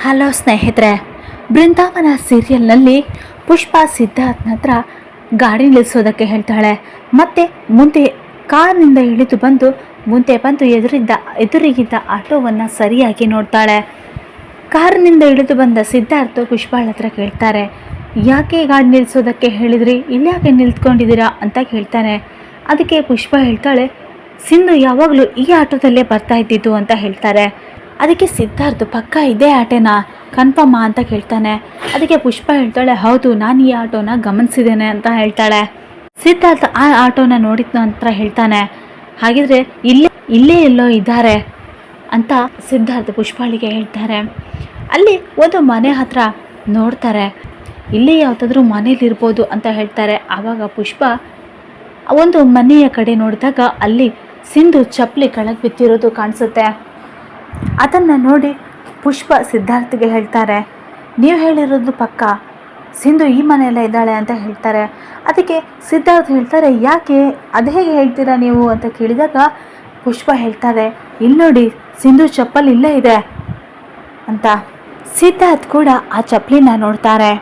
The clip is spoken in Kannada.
ಹಲೋ ಸ್ನೇಹಿತರೆ, ಬೃಂದಾವನ ಸೀರಿಯಲ್ನಲ್ಲಿ ಪುಷ್ಪ ಸಿದ್ಧಾರ್ಥನ ಹತ್ರ ಗಾಡಿ ನಿಲ್ಲಿಸೋದಕ್ಕೆ ಹೇಳ್ತಾಳೆ. ಮತ್ತೆ ಮುಂದೆ ಕಾರ್ನಿಂದ ಇಳಿದು ಬಂದು ಎದುರಿಗಿದ್ದ ಆಟೋವನ್ನು ಸರಿಯಾಗಿ ನೋಡ್ತಾಳೆ. ಕಾರಿನಿಂದ ಇಳಿದು ಬಂದ ಸಿದ್ಧಾರ್ಥ್ ಪುಷ್ಪಾಳ ಹತ್ರ ಕೇಳ್ತಾರೆ, ಯಾಕೆ ಗಾಡಿ ನಿಲ್ಲಿಸೋದಕ್ಕೆ ಹೇಳಿದ್ರಿ, ಇಲ್ಲಾಕೆ ನಿಲ್ತ್ಕೊಂಡಿದ್ದೀರಾ ಅಂತ ಕೇಳ್ತಾನೆ. ಅದಕ್ಕೆ ಪುಷ್ಪ ಹೇಳ್ತಾಳೆ, ಸಿಂಧು ಯಾವಾಗಲೂ ಈ ಆಟೋದಲ್ಲೇ ಬರ್ತಾ ಇದ್ದಿದ್ದು ಅಂತ ಹೇಳ್ತಾರೆ. ಅದಕ್ಕೆ ಸಿದ್ಧಾರ್ಥ್ ಪಕ್ಕ ಇದೇ ಆಟೋನಾ ಕನ್ಫರ್ಮಾ ಅಂತ ಕೇಳ್ತಾನೆ. ಅದಕ್ಕೆ ಪುಷ್ಪ ಹೇಳ್ತಾಳೆ, ಹೌದು, ನಾನು ಈ ಆಟೋನ ಗಮನಿಸಿದ್ದೇನೆ ಅಂತ ಹೇಳ್ತಾಳೆ. ಸಿದ್ಧಾರ್ಥ್ ಆ ಆಟೋನ ನೋಡಿದ ನಂತರ ಹೇಳ್ತಾನೆ, ಹಾಗಿದ್ರೆ ಇಲ್ಲೇ ಎಲ್ಲೋ ಇದ್ದಾರೆ ಅಂತ ಸಿದ್ಧಾರ್ಥ್ ಪುಷ್ಪಾಳಿಗೆ ಹೇಳ್ತಾರೆ. ಅಲ್ಲಿ ಒಂದು ಮನೆ ಹತ್ರ ನೋಡ್ತಾರೆ, ಇಲ್ಲೇ ಯಾವುದಾದ್ರೂ ಮನೇಲಿರ್ಬೋದು ಅಂತ ಹೇಳ್ತಾರೆ. ಆವಾಗ ಪುಷ್ಪ ಒಂದು ಮನೆಯ ಕಡೆ ನೋಡಿದಾಗ ಅಲ್ಲಿ ಸಿಂಧು ಚಪ್ಪಲಿ ಕೆಳಗೆ ಬಿತ್ತಿರೋದು ಕಾಣಿಸುತ್ತೆ. ಅದನ್ನು ನೋಡಿ ಪುಷ್ಪ ಸಿದ್ಧಾರ್ಥ್ಗೆ ಹೇಳ್ತಾರೆ, ನೀವು ಹೇಳಿರೋದು ಪಕ್ಕ, ಸಿಂಧು ಈ ಮನೆಯಲ್ಲೇ ಇದ್ದಾಳೆ ಅಂತ ಹೇಳ್ತಾರೆ. ಅದಕ್ಕೆ ಸಿದ್ಧಾರ್ಥ್ ಹೇಳ್ತಾರೆ, ಯಾಕೆ, ಅದು ಹೇಗೆ ಹೇಳ್ತೀರಾ ನೀವು ಅಂತ ಕೇಳಿದಾಗ ಪುಷ್ಪ ಹೇಳ್ತಾರೆ, ಇಲ್ಲಿ ನೋಡಿ, ಸಿಂಧು ಚಪ್ಪಲಿ ಇಲ್ಲೇ ಇದೆ ಅಂತ. ಸಿದ್ಧಾರ್ಥ್ ಕೂಡ ಆ ಚಪ್ಪಲಿನ ನೋಡ್ತಾರೆ.